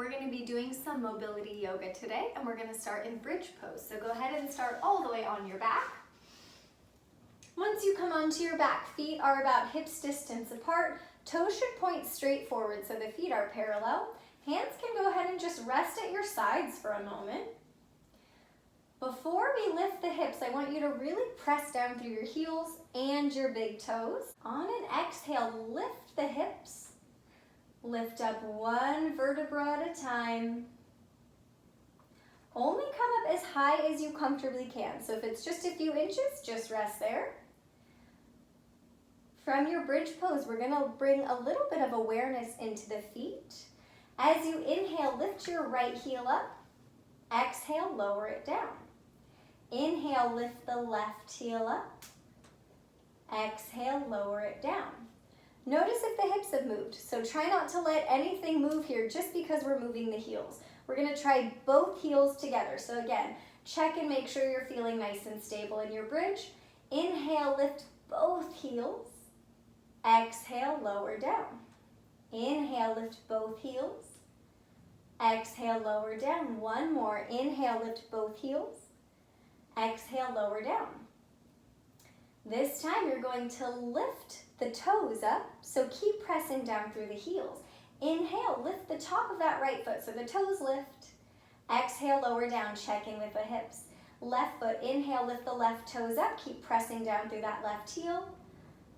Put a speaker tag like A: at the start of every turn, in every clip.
A: we're going to be doing some mobility yoga today, and we're going to start in bridge pose. So go ahead and start all the way on your back. Once you come onto your back, feet are about hips distance apart. Toes should point straight forward so the feet are parallel. Hands can go ahead and just rest at your sides for a moment. Before we lift the hips, I want you to really press down through your heels and your big toes. On an exhale, lift the hips. Lift up one vertebra at a time. Only come up as high as you comfortably can. So if it's just a few inches, just rest there. From your bridge pose, we're going to bring a little bit of awareness into the feet. As you inhale, lift your right heel up. Exhale, lower it down. Inhale, lift the left heel up. Exhale, lower it down. Notice if the hips have moved, so try not to let anything move here just because we're moving the heels. We're going to try both heels together. So again, check and make sure you're feeling nice and stable in your bridge. Inhale, lift both heels. Exhale, lower down. Inhale, lift both heels. Exhale, lower down. One more. Inhale, lift both heels. Exhale, lower down. This time you're going to lift the toes up, so keep pressing down through the heels. Inhale, lift the top of that right foot, so the toes lift. Exhale, lower down, check in with the hips. Left foot, inhale, lift the left toes up, keep pressing down through that left heel.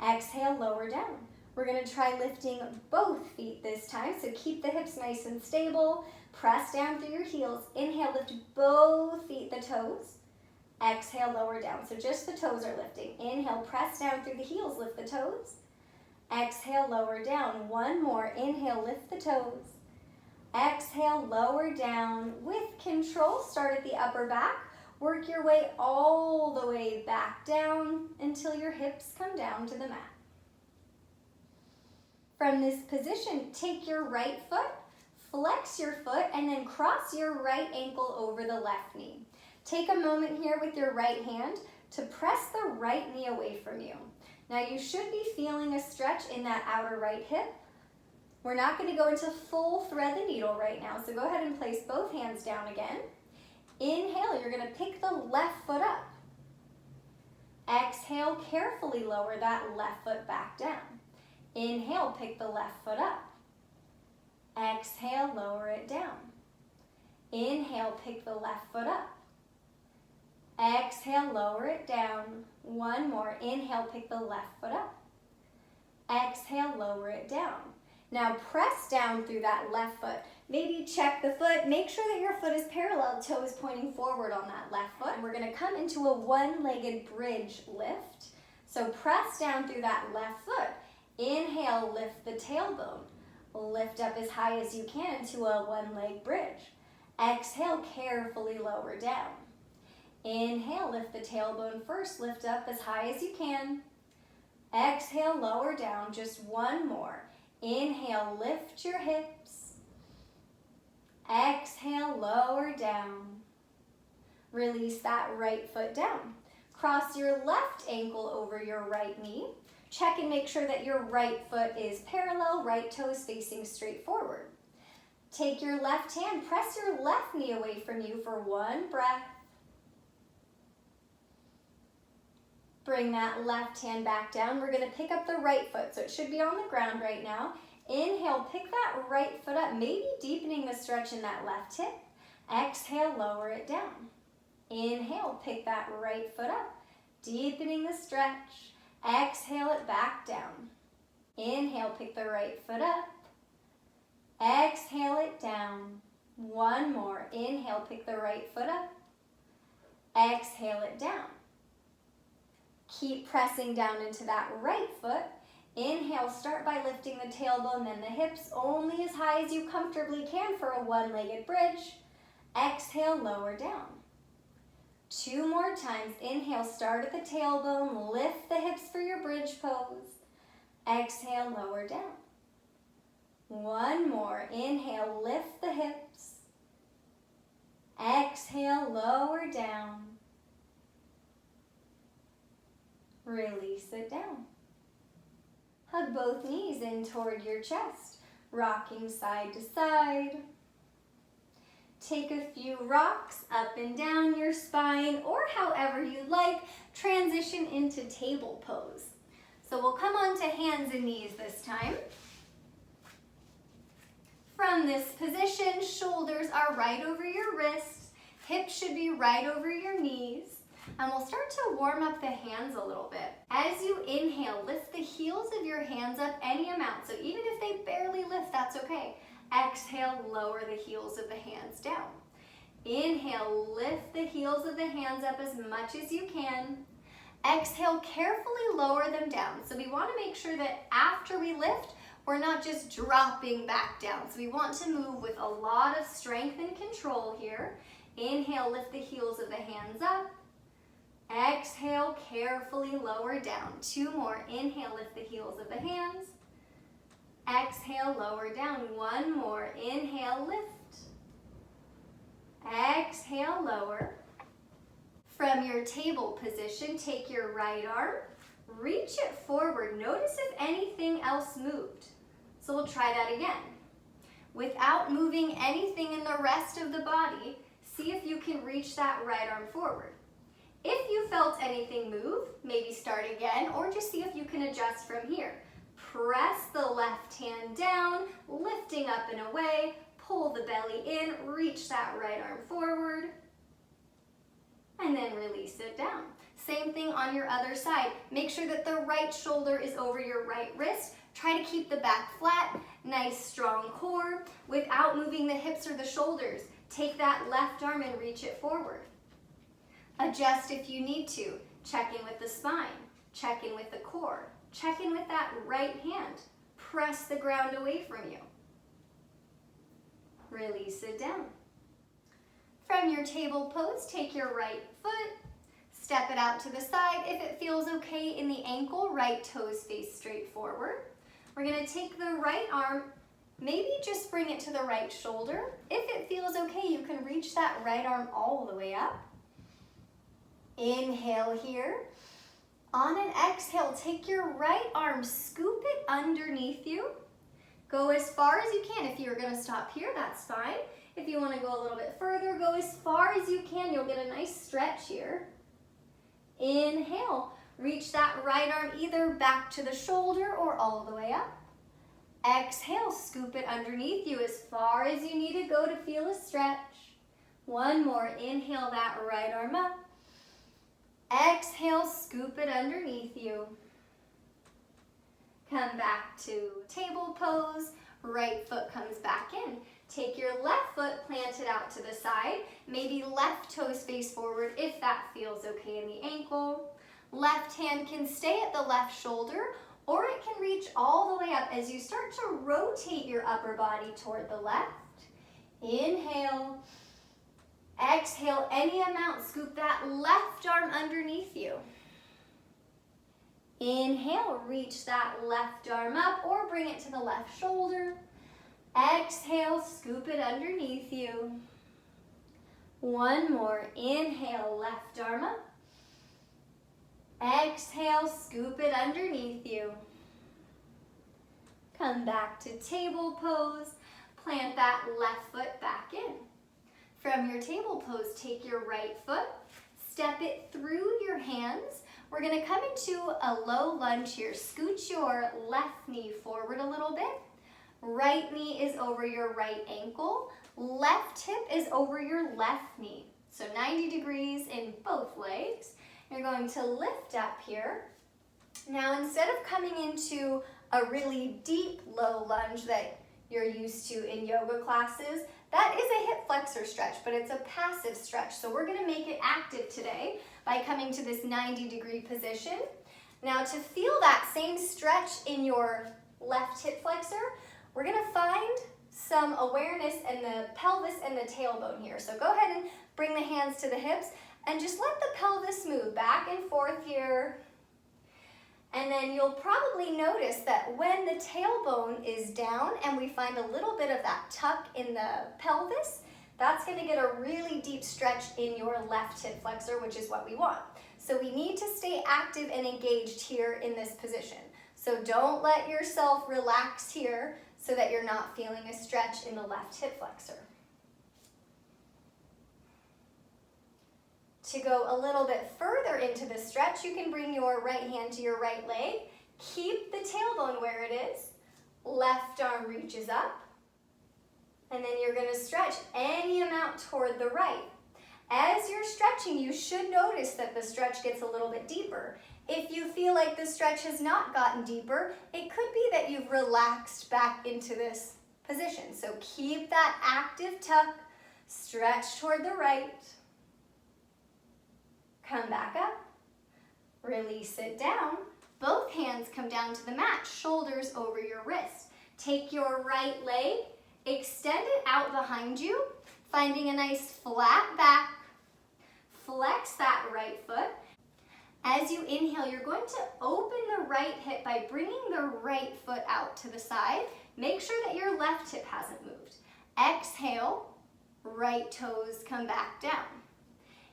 A: Exhale, lower down. We're going to try lifting both feet this time, so keep the hips nice and stable. Press down through your heels. Inhale, lift both feet, the toes. Exhale, lower down. So just the toes are lifting. Inhale, press down through the heels, lift the toes. Exhale, lower down. One more. Inhale, lift the toes. Exhale, lower down. With control, start at the upper back. Work your way all the way back down until your hips come down to the mat. From this position, take your right foot, flex your foot, and then cross your right ankle over the left knee. Take a moment here with your right hand to press the right knee away from you. Now you should be feeling a stretch in that outer right hip. We're not going to go into full thread the needle right now, so go ahead and place both hands down again. Inhale, you're going to pick the left foot up. Exhale, carefully lower that left foot back down. Inhale, pick the left foot up. Exhale, lower it down. Inhale, pick the left foot up. Exhale, lower it down. One more. Inhale, pick the left foot up. Exhale, lower it down. Now press down through that left foot. Maybe check the foot. Make sure that your foot is parallel, toes pointing forward on that left foot. And we're going to come into a one-legged bridge lift. So press down through that left foot. Inhale, lift the tailbone. Lift up as high as you can into a one-leg bridge. Exhale, carefully lower down. Inhale, lift the tailbone first. Lift up as high as you can. Exhale, lower down. Just one more. Inhale, lift your hips. Exhale, lower down. Release that right foot down. Cross your left ankle over your right knee. Check and make sure that your right foot is parallel, right toes facing straight forward. Take your left hand, press your left knee away from you for one breath. Bring that left hand back down. We're going to pick up the right foot, so it should be on the ground right now. Inhale, pick that right foot up, maybe deepening the stretch in that left hip. Exhale, lower it down. Inhale, pick that right foot up, deepening the stretch. Exhale it back down. Inhale, pick the right foot up. Exhale it down. One more. Inhale, pick the right foot up. Exhale it down. Keep pressing down into that right foot. Inhale, start by lifting the tailbone, then the hips only as high as you comfortably can for a one-legged bridge. Exhale, lower down. Two more times. Inhale, start at the tailbone, lift the hips for your bridge pose. Exhale, lower down. One more. Inhale, lift the hips. Exhale, lower down. Release it down. Hug both knees in toward your chest, rocking side to side. Take a few rocks up and down your spine, or however you like. Transition into table pose. So we'll come on to hands and knees this time. From this position, shoulders are right over your wrists, hips should be right over your knees, and we'll start to warm up the hands a little bit. As you inhale, lift the heels of your hands up any amount, so even if they barely lift, that's okay. Exhale, lower the heels of the hands down. Inhale, lift the heels of the hands up as much as you can. Exhale, carefully lower them down. So we want to make sure that after we lift, we're not just dropping back down. So we want to move with a lot of strength and control here. Inhale, lift the heels of the hands up. Exhale, carefully lower down. 2 more. Inhale, lift the heels of the hands. Exhale, lower down. 1 more. Inhale, lift. Exhale, lower. From your table position, take your right arm, reach it forward. Notice if anything else moved. So we'll try that again. Without moving anything in the rest of the body, see if you can reach that right arm forward. If you felt anything move, maybe start again, or just see if you can adjust from here. Press the left hand down, lifting up and away, pull the belly in, reach that right arm forward, and then release it down. Same thing on your other side. Make sure that the right shoulder is over your right wrist. Try to keep the back flat, nice strong core, without moving the hips or the shoulders. Take that left arm and reach it forward. Adjust if you need to. Check in with the spine. Check in with the core. Check in with that right hand. Press the ground away from you. Release it down. From your table pose, take your right foot, step it out to the side. If it feels okay in the ankle, right toes face straight forward. We're going to take the right arm, maybe just bring it to the right shoulder. If it feels okay, you can reach that right arm all the way up. Inhale here. On an exhale, take your right arm, scoop it underneath you. Go as far as you can. If you're going to stop here, that's fine. If you want to go a little bit further, go as far as you can. You'll get a nice stretch here. Inhale. Reach that right arm either back to the shoulder or all the way up. Exhale. Scoop it underneath you as far as you need to go to feel a stretch. 1 more. Inhale that right arm up. Exhale. Scoop it underneath you. Come back to table pose. Right foot comes back in. Take your left foot, plant it out to the side. Maybe left toes face forward if that feels okay in the ankle. Left hand can stay at the left shoulder, or it can reach all the way up as you start to rotate your upper body toward the left. Inhale. Exhale any amount. Scoop that left arm underneath you. Inhale, reach that left arm up or bring it to the left shoulder. Exhale, scoop it underneath you. 1 more. Inhale, left arm up. Exhale, scoop it underneath you. Come back to table pose. Plant that left foot back in. From your table pose, take your right foot, step it through your hands. We're going to come into a low lunge here. Scoot your left knee forward a little bit. Right knee is over your right ankle. Left hip is over your left knee. So 90 degrees in both legs. You're going to lift up here. Now instead of coming into a really deep low lunge that you're used to in yoga classes, that is a hip flexor stretch, but it's a passive stretch. So we're going to make it active today by coming to this 90-degree position. Now to feel that same stretch in your left hip flexor, we're going to find some awareness in the pelvis and the tailbone here. So go ahead and bring the hands to the hips and just let the pelvis move back and forth here. And then you'll probably notice that when the tailbone is down and we find a little bit of that tuck in the pelvis, that's going to get a really deep stretch in your left hip flexor, which is what we want. So we need to stay active and engaged here in this position. So don't let yourself relax here so that you're not feeling a stretch in the left hip flexor. To go a little bit further into the stretch, you can bring your right hand to your right leg. Keep the tailbone where it is. Left arm reaches up. And then you're going to stretch any amount toward the right. As you're stretching, you should notice that the stretch gets a little bit deeper. If you feel like the stretch has not gotten deeper, it could be that you've relaxed back into this position. So keep that active tuck, stretch toward the right. Come back up, release it down. Both hands come down to the mat, shoulders over your wrist. Take your right leg, extend it out behind you, finding a nice flat back. Flex that right foot. As you inhale, you're going to open the right hip by bringing the right foot out to the side. Make sure that your left hip hasn't moved. Exhale, right toes come back down.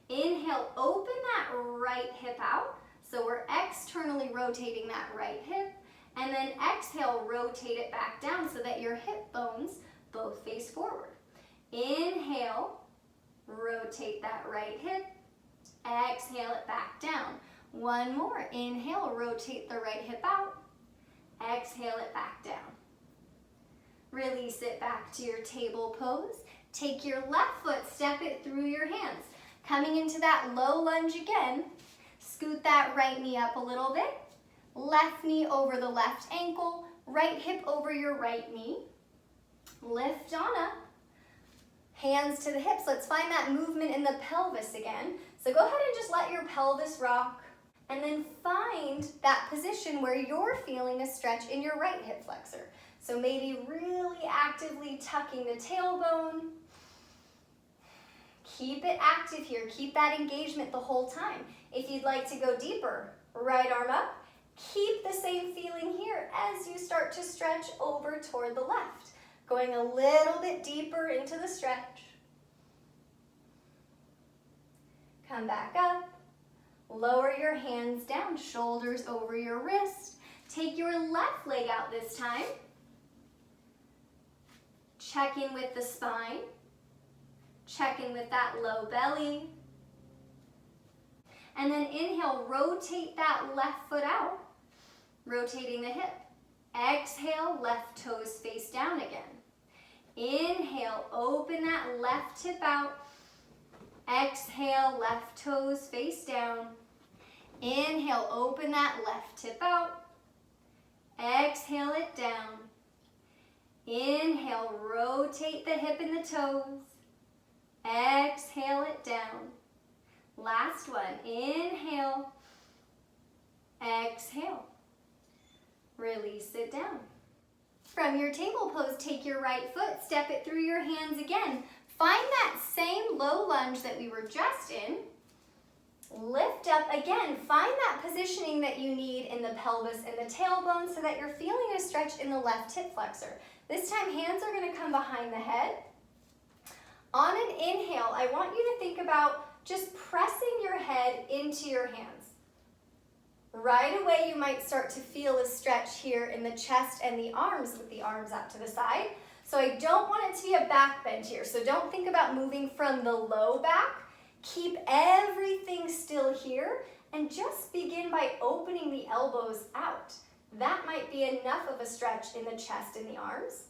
A: Inhale, open that right hip out. So we're externally rotating that right hip. And then exhale, rotate it back down so that your hip bones both face forward. Inhale, rotate that right hip. Exhale it back down. One more. Inhale, rotate the right hip out. Exhale it back down. Release it back to your table pose. Take your left foot, step it through your hands. Coming into that low lunge again. Scoot that right knee up a little bit. Left knee over the left ankle. Right hip over your right knee. Lift on up. Hands to the hips. Let's find that movement in the pelvis again. So go ahead and just let your pelvis rock. And then find that position where you're feeling a stretch in your right hip flexor. So maybe really actively tucking the tailbone. Keep it active here. Keep that engagement the whole time. If you'd like to go deeper, right arm up. Keep the same feeling here as you start to stretch over toward the left. Going a little bit deeper into the stretch. Come back up. Lower your hands down, shoulders over your wrist. Take your left leg out this time. Check in with the spine. Check in with that low belly. And then inhale, rotate that left foot out, rotating the hip. Exhale, left toes face down again. Inhale, open that left hip out. Exhale, left toes face down. Inhale, open that left hip out. Exhale it down. Inhale, rotate the hip and the toes. Exhale it down. Last one. Inhale. Exhale. Release it down. From your table pose, take your right foot, step it through your hands again. Find that same low lunge that we were just in. Lift up again. Find that positioning that you need in the pelvis and the tailbone so that you're feeling a stretch in the left hip flexor. This time, hands are going to come behind the head. On an inhale, I want you to think about just pressing your head into your hands. Right away, you might start to feel a stretch here in the chest and the arms with the arms out to the side. So I don't want it to be a back bend here. So don't think about moving from the low back. Keep everything still here and just begin by opening the elbows out. That might be enough of a stretch in the chest and the arms.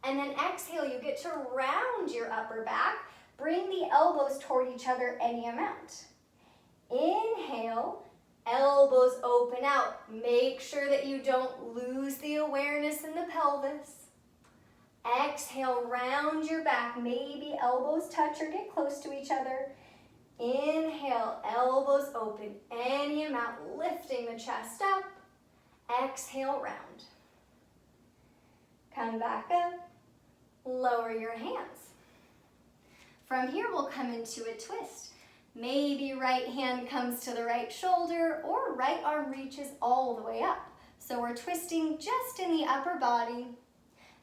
A: And then exhale, you get to round your upper back. Bring the elbows toward each other any amount. Inhale, elbows open out. Make sure that you don't lose the awareness in the pelvis. Exhale, round your back. Maybe elbows touch or get close to each other. Inhale, elbows open any amount, lifting the chest up. Exhale, round. Come back up. Lower your hands. From here, we'll come into a twist. Maybe right hand comes to the right shoulder or right arm reaches all the way up. So we're twisting just in the upper body.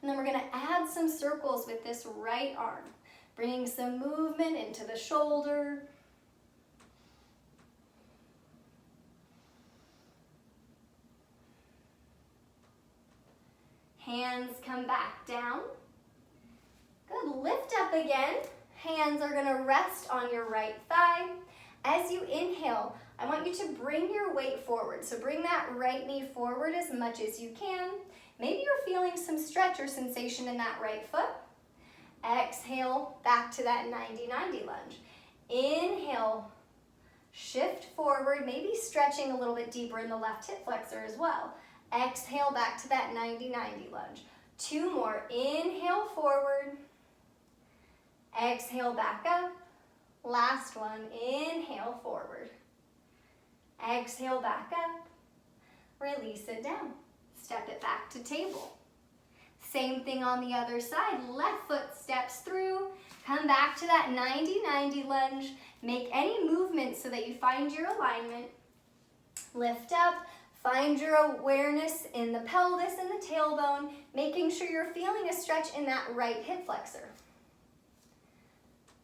A: And then we're going to add some circles with this right arm, bringing some movement into the shoulder. Hands come back down. Good, lift up again. Hands are gonna rest on your right thigh. As you inhale, I want you to bring your weight forward. So bring that right knee forward as much as you can. Maybe you're feeling some stretch or sensation in that right foot. Exhale, back to that 90-90 lunge. Inhale, shift forward, maybe stretching a little bit deeper in the left hip flexor as well. Exhale, back to that 90-90 lunge. 2 more. Inhale, forward. Exhale, back up. Last one. Inhale, forward. Exhale, back up. Release it down. Step it back to table. Same thing on the other side. Left foot steps through. Come back to that 90-90 lunge. Make any movement so that you find your alignment. Lift up. Find your awareness in the pelvis and the tailbone, making sure you're feeling a stretch in that right hip flexor.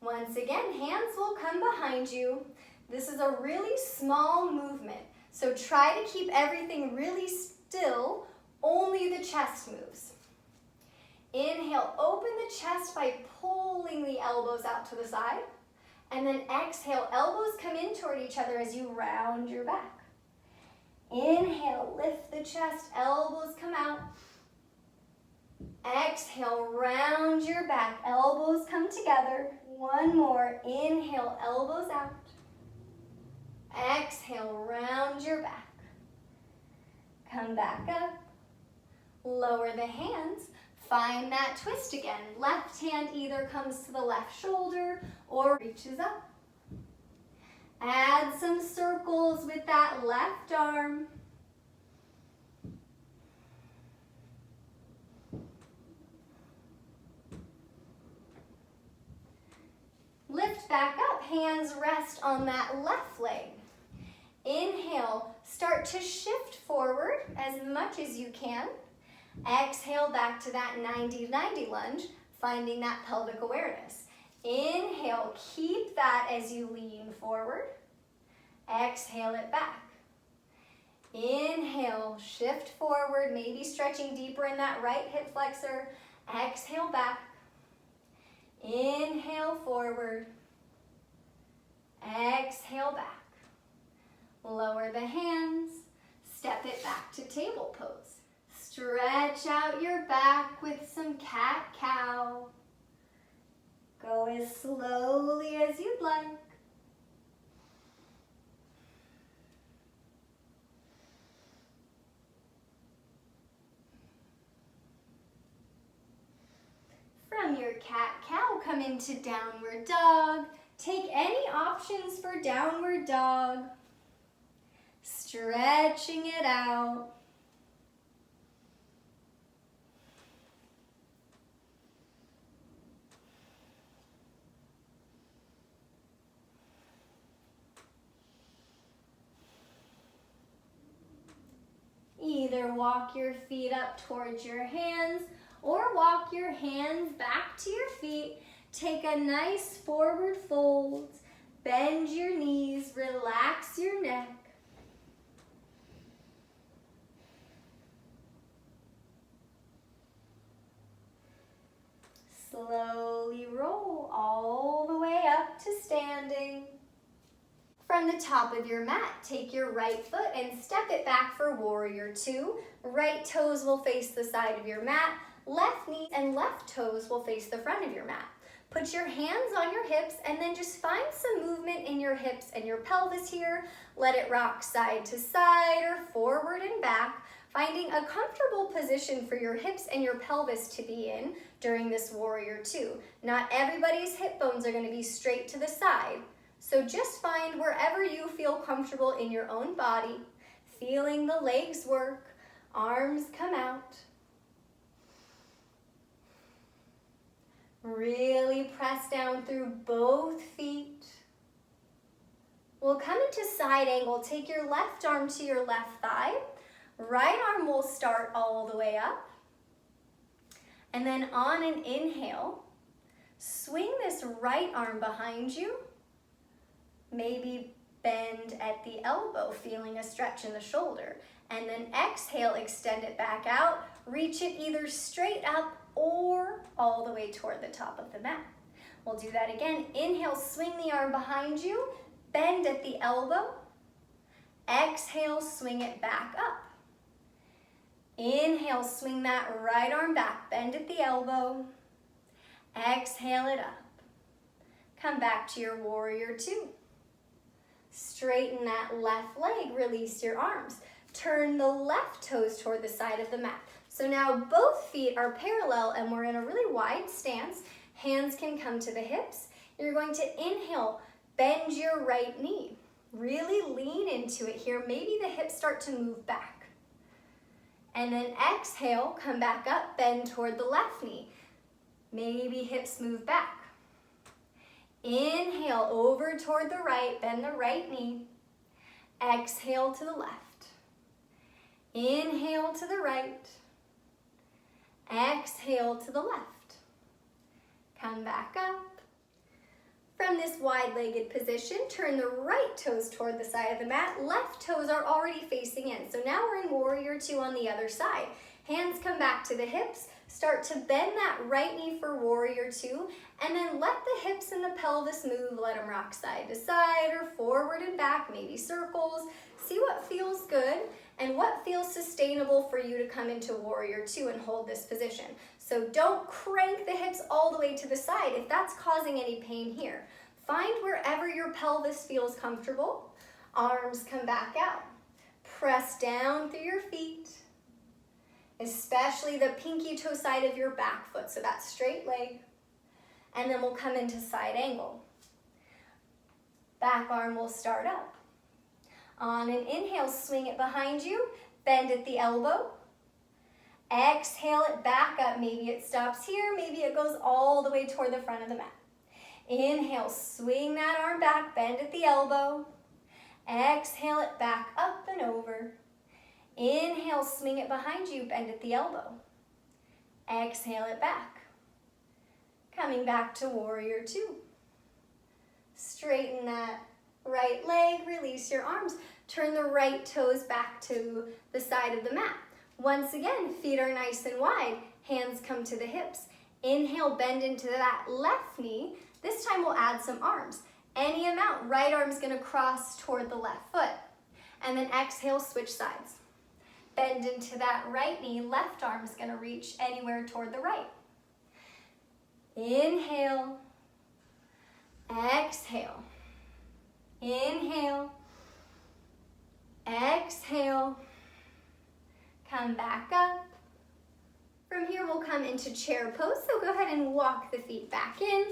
A: Once again, hands will come behind you. This is a really small movement, so try to keep everything really still. Only the chest moves. Inhale, open the chest by pulling the elbows out to the side. And then exhale, elbows come in toward each other as you round your back. Inhale, lift the chest, elbows come out. Exhale, round your back, elbows come together. One more, inhale, elbows out. Exhale, round your back. Come back up. Lower the hands. Find that twist again. Left hand either comes to the left shoulder or reaches up. Add some circles with that left arm. Lift back up, hands rest on that left leg. Inhale, start to shift forward as much as you can. Exhale back to that 90-90 lunge, finding that pelvic awareness. Inhale, keep that as you lean forward. Exhale it back. Inhale, shift forward, maybe stretching deeper in that right hip flexor. Exhale back. Inhale forward. Exhale back. Lower the hands. Step it back to table pose. Stretch out your back with some cat-cow. Go as slowly as you'd like. From your cat-cow, come into downward dog. Take any options for downward dog. Stretching it out. Either walk your feet up towards your hands or walk your hands back to your feet. Take a nice forward fold. Bend your knees, relax your neck. Slowly roll all the way up to standing. From the top of your mat, take your right foot and step it back for Warrior Two. Right toes will face the side of your mat. Left knee and left toes will face the front of your mat. Put your hands on your hips and then just find some movement in your hips and your pelvis here. Let it rock side to side or forward and back, finding a comfortable position for your hips and your pelvis to be in during this Warrior Two. Not everybody's hip bones are going to be straight to the side. So just find wherever you feel comfortable in your own body, feeling the legs work, arms come out. Really press down through both feet. We'll come into side angle. Take your left arm to your left thigh. Right arm will start all the way up. And then on an inhale, swing this right arm behind you. Maybe bend at the elbow, feeling a stretch in the shoulder. And then exhale, extend it back out. Reach it either straight up or all the way toward the top of the mat. We'll do that again. Inhale, swing the arm behind you. bend at the elbow. Exhale, swing it back up. Inhale, swing that right arm back, bend at the elbow. Exhale it up. Come back to your warrior two. Straighten that left leg, release your arms. Turn the left toes toward the side of the mat. So now both feet are parallel and we're in a really wide stance. Hands can come to the hips. You're going to inhale, bend your right knee. Really lean into it here. Maybe the hips start to move back. And then exhale, come back up, bend toward the left knee. Maybe hips move back. Inhale, over toward the right, bend the right knee. Exhale to the left. Inhale to the right. Exhale to the left. Come back up. From this wide-legged position, turn the right toes toward the side of the mat. Left toes are already facing in. So now we're in warrior two on the other side. Hands come back to the hips. Start to bend that right knee for warrior two, and then let the hips and the pelvis move. Let them rock side to side or forward and back, maybe circles. See what feels good and what feels sustainable for you to come into warrior two and hold this position. So don't crank the hips all the way to the side if that's causing any pain here. Find wherever your pelvis feels comfortable. Arms come back out. Press down through your feet, especially the pinky toe side of your back foot, so that straight leg. And then we'll come into side angle. Back arm will start up. On an inhale, swing it behind you, bend at the elbow. Exhale it back up. Maybe it stops here, maybe it goes all the way toward the front of the mat. Inhale, swing that arm back, bend at the elbow. Exhale it back up and over. Inhale, swing it behind you, bend at the elbow. Exhale it back. Coming back to warrior two. Straighten that right leg, release your arms. Turn the right toes back to the side of the mat. Once again, feet are nice and wide. Hands come to the hips. Inhale, bend into that left knee. This time we'll add some arms. Any amount. Right arm's gonna cross toward the left foot. And then exhale, switch sides. Bend into that right knee. Left arm's gonna reach anywhere toward the right. Inhale. Exhale. Inhale. Exhale. Come back up. From here, we'll come into chair pose. So go ahead and walk the feet back in.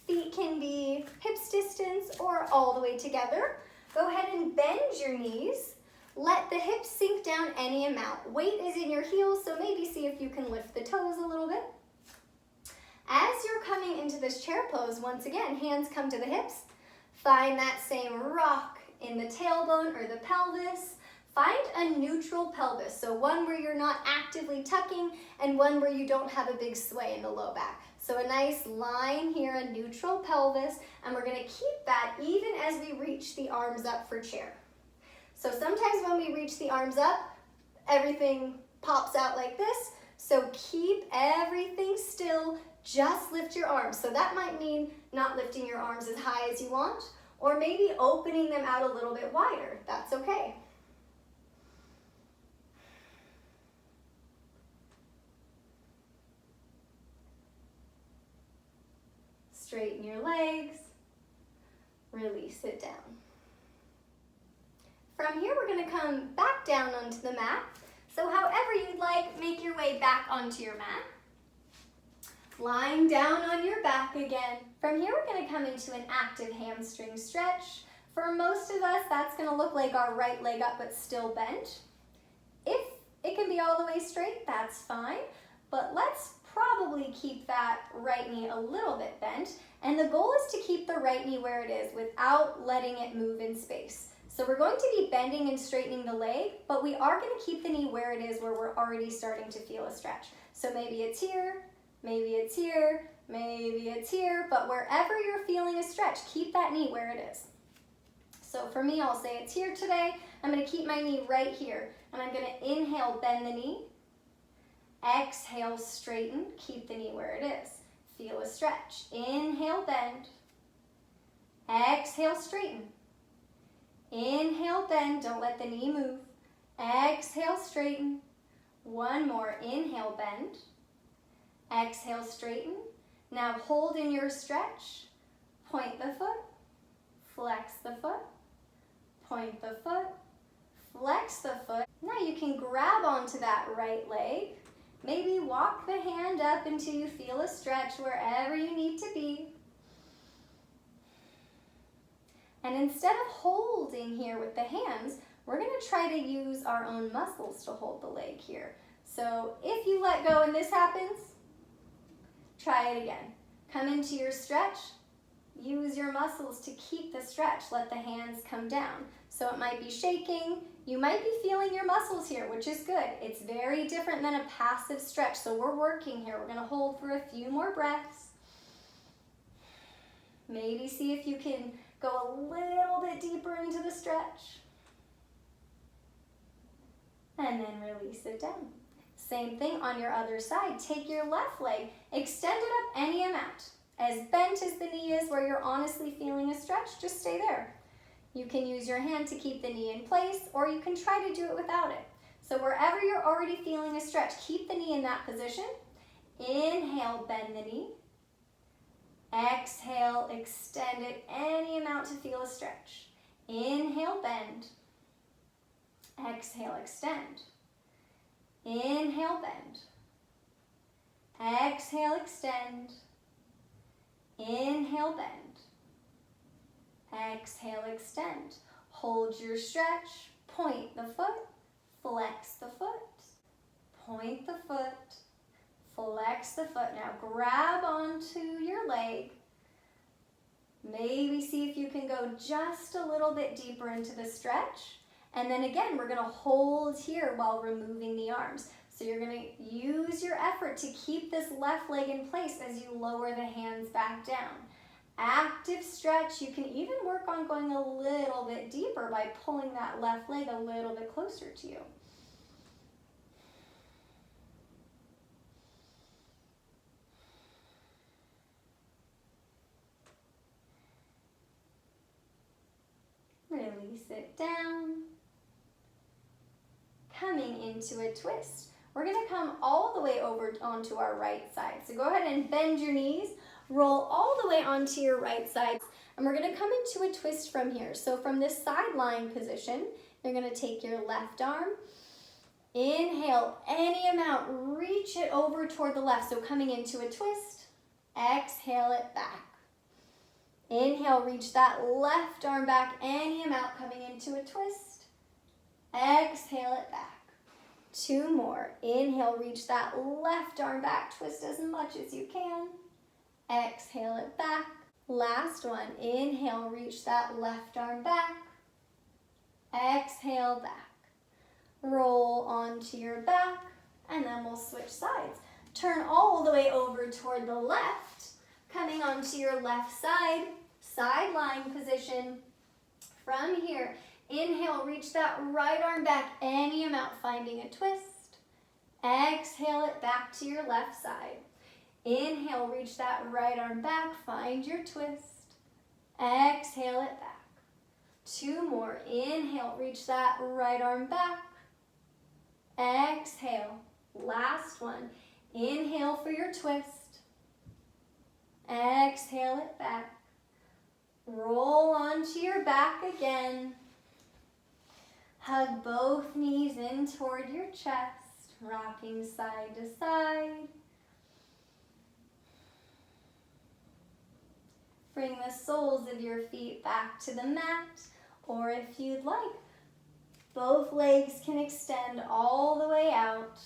A: Feet can be hips distance or all the way together. Go ahead and bend your knees. Let the hips sink down any amount. Weight is in your heels, so maybe see if you can lift the toes a little bit. As you're coming into this chair pose, once again, hands come to the hips. Find that same rock in the tailbone or the pelvis. Find a neutral pelvis, so one where you're not actively tucking and one where you don't have a big sway in the low back. So a nice line here, a neutral pelvis, and we're gonna keep that even as we reach the arms up for chair. So sometimes when we reach the arms up, everything pops out like this. So keep everything still, just lift your arms. So that might mean not lifting your arms as high as you want, or maybe opening them out a little bit wider. That's okay. Straighten your legs, release it down. From here, we're gonna come back down onto the mat. So however you'd like, make your way back onto your mat. Lying down on your back again. From here, we're gonna come into an active hamstring stretch. For most of us, that's gonna look like our right leg up but still bent. If it can be all the way straight, that's fine. But let's probably keep that right knee a little bit bent. And the goal is to keep the right knee where it is without letting it move in space. So we're going to be bending and straightening the leg, but we are going to keep the knee where it is, where we're already starting to feel a stretch. So maybe it's here, maybe it's here, maybe it's here, but wherever you're feeling a stretch, keep that knee where it is. So for me, I'll say it's here today. I'm going to keep my knee right here, and I'm going to inhale, bend the knee. Exhale, straighten, keep the knee where it is. Feel a stretch. Inhale, bend. Exhale, straighten. Inhale, bend. Don't let the knee move. Exhale, straighten. One more. Inhale, bend. Exhale, straighten. Now hold in your stretch. Point the foot. Flex the foot. Point the foot. Flex the foot. Now you can grab onto that right leg. Maybe walk the hand up until you feel a stretch wherever you need to be. And instead of holding here with the hands, we're going to try to use our own muscles to hold the leg here. So if you let go and this happens, try it again. Come into your stretch. Use your muscles to keep the stretch. Let the hands come down. So it might be shaking. You might be feeling your muscles here, which is good. It's very different than a passive stretch. So we're working here. We're going to hold for a few more breaths. Maybe see if you can go a little bit deeper into the stretch. And then release it down. Same thing on your other side. Take your left leg, extend it up any amount. As bent as the knee is where you're honestly feeling a stretch, just stay there. You can use your hand to keep the knee in place, or you can try to do it without it. So wherever you're already feeling a stretch, keep the knee in that position. Inhale, bend the knee. Exhale, extend it any amount to feel a stretch. Inhale, bend. Exhale, extend. Inhale, bend. Exhale, extend. Inhale, bend. Exhale, extend. Hold your stretch. Point the foot. Flex the foot. Point the foot. Flex the foot. Now grab onto your leg. Maybe see if you can go just a little bit deeper into the stretch. And then again, we're going to hold here while removing the arms. So you're going to use your effort to keep this left leg in place as you lower the hands back down. Active stretch. You can even work on going a little bit deeper by pulling that left leg a little bit closer to you. Release it down. Coming into a twist. We're going to come all the way over onto our right side. So go ahead and bend your knees, roll all the way onto your right side, and we're going to come into a twist from here. So from this side lying position, you're going to take your left arm, inhale any amount, reach it over toward the left. So coming into a twist, exhale it back. Inhale, reach that left arm back any amount, coming into a twist, exhale it back. Two more. Inhale, reach that left arm back, twist as much as you can. Exhale it back. Last one. Inhale, reach that left arm back. Exhale back. Roll onto your back, and then we'll switch sides. Turn all the way over toward the left, coming onto your left side, side lying position. From here, inhale, reach that right arm back any amount, finding a twist. Exhale it back to your left side. Inhale, reach that right arm back, find your twist. Exhale it back. Two more. Inhale, reach that right arm back. Exhale. Last one. Inhale for your twist. Exhale it back. Roll onto your back again. Hug both knees in toward your chest, rocking side to side. Bring the soles of your feet back to the mat, or if you'd like, both legs can extend all the way out.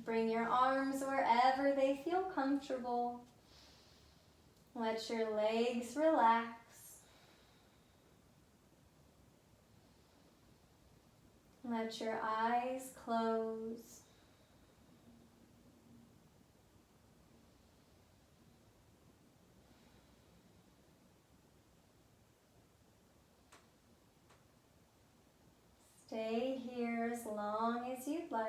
A: Bring your arms wherever they feel comfortable. Let your legs relax. Let your eyes close. Stay here as long as you'd like.